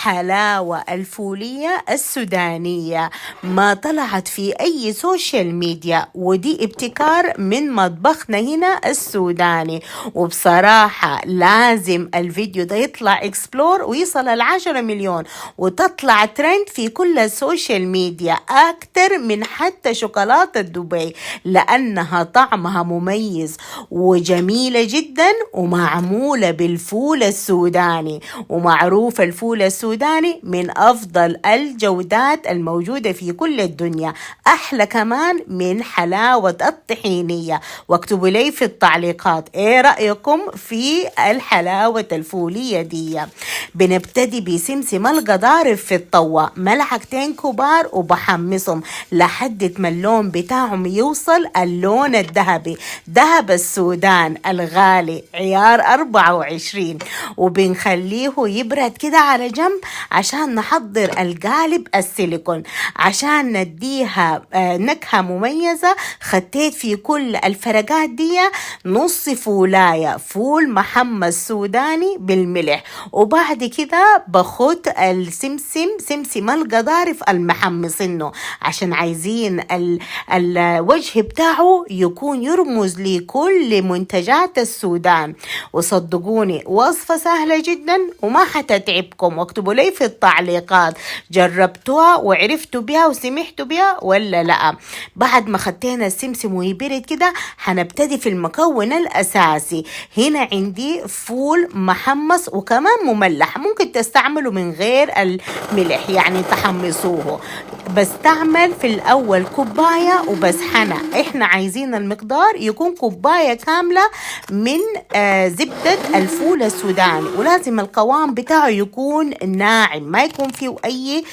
حلاوة الفولية السودانية ما طلعت في أي سوشيال ميديا، ودي ابتكار من مطبخنا هنا السوداني. وبصراحة لازم الفيديو ده يطلع اكسبلور ويصل 10 مليون وتطلع ترند في كل السوشيال ميديا أكتر من حتى شوكولاتة دبي، لأنها طعمها مميز وجميلة جدا ومعمولة بالفول السوداني. ومعروف الفول السوداني من أفضل الجودات الموجودة في كل الدنيا، أحلى كمان من حلاوة الطحينية. واكتبوا لي في التعليقات إيه رأيكم في الحلاوة الفولية دي. بنبتدي بسمسم القضارف في الطوة، ملعقتين كبار، وبحمصهم لحد ما اللون بتاعهم يوصل اللون الذهبي، ذهب السودان الغالي عيار 24. وبنخليه يبرد كده على جنب عشان نحضر القالب السيليكون عشان نديها نكهة مميزة. خديت في كل الفرقات دي نص فولاية فول محمص سوداني بالملح، وبعد كده بخد سمسم القضارف المحمصينه عشان عايزين الوجه بتاعه يكون يرمز لكل منتجات السودان. وصدقوني وصفة سهلة جدا وما حتتعبكم، واكتبوا لي في التعليقات جربتوها وعرفتوا بها وسمحتوا بها ولا لا. بعد ما خدتنا السمسم ويبرد كده حنبتدي في المكون الأساسي. هنا عندي فول محمص وكمان مملح، ممكن تستعملوا من غير الملح يعني تحمصوه. بستعمل في الأول كوباية وبسحنها، احنا عايزين المقدار يكون كوباية كاملة من زبدة الفول السوداني، ولازم القوام بتاعه يكون ناعم ما يكون فيه أي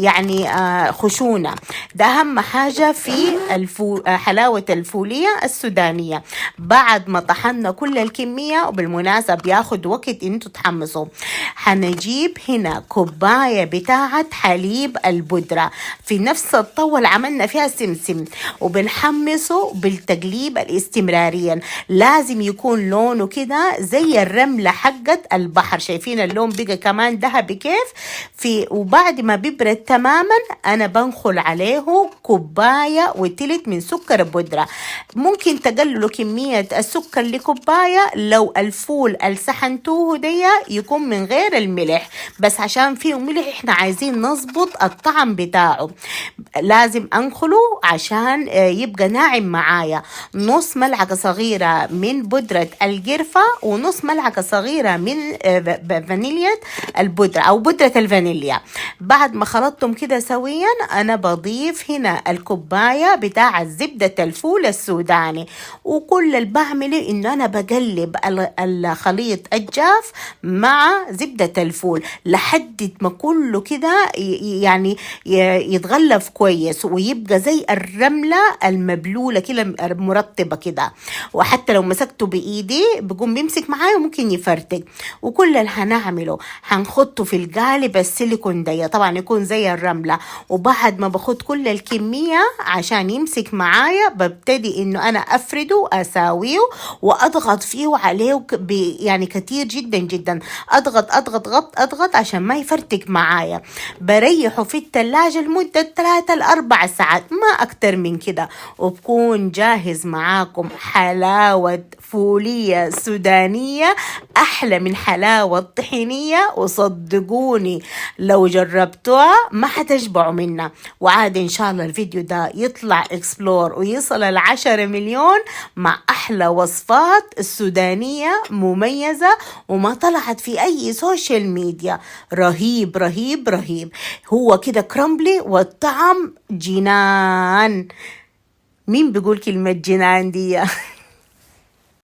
يعني خشونة. ده أهم حاجة في حلاوة الفولية السودانية. بعد ما طحنا كل الكمية، وبالمناسبة بياخد وقت انتوا تحمصوا، هنجيب هنا كوباية بتاعة حليب البودرة في نفس الطاولة اللي عملنا فيها السمسم، وبنحمصه بالتقليب الاستمراريا. لازم يكون لونه كده زي الرملة حقت البحر، شايفين اللون بقى كمان ذهبي كيف وبعد ما بيبرد تماما أنا بنخل عليه كوباية وتلت من سكر بودرة. ممكن تقللوا كمية السكر لكوباية لو الفول السحنتوه دي يكون من غير الملح، بس عشان فيه ملح احنا عايزين نظبط الطعم بتاعه. لازم انخله عشان يبقى ناعم معايا. نص ملعقة صغيرة من بودرة القرفة ونص ملعقة صغيرة من فانيليا البودرة أو بودرة الفانيليا. بعد ما خلطتم كده سويا أنا بضيف هنا الكوباية بتاع زبدة الفول السوداني، وكل اللي بعمله إنه أنا بقلب الخليط الجاف مع زبدة الفول لحد ما كله كده يعني يتغلف كويس ويبقى زي الرملة المبلولة كده مرطبة كده. وحتى لو مسكته بإيدي بقوم بيمسك معايا وممكن يفرتق. وكل اللي هنعمله هنخطه في القالب السيليكون ده طبعا يكون زي الرملة. وبعد ما باخد كل الكمية عشان يمسك معايا ببتدي إنه أنا أفرده وأساويه وأضغط فيه عليه يعني كتير جدا جدا، أضغط عشان ما يفرتق معايا. بريحه في الثلاجة لمدة 3 ل4 ساعات ما أكتر من كده، وبكون جاهز معاكم حلاوة فولية سودانية أحلى من حلاوة طحينية. وصدقوني لو جربتوها ما حتشبعوا منها. وعاد إن شاء الله الفيديو ده يطلع اكسبلور ويصل 10 مليون مع أحلى وصفات السودانية مميزة وما طلعت في أي سوشيال ميديا. رهيب رهيب رهيب، هو كده كرامبلي والطعم جنان. مين بيقول كلمة جنان دي؟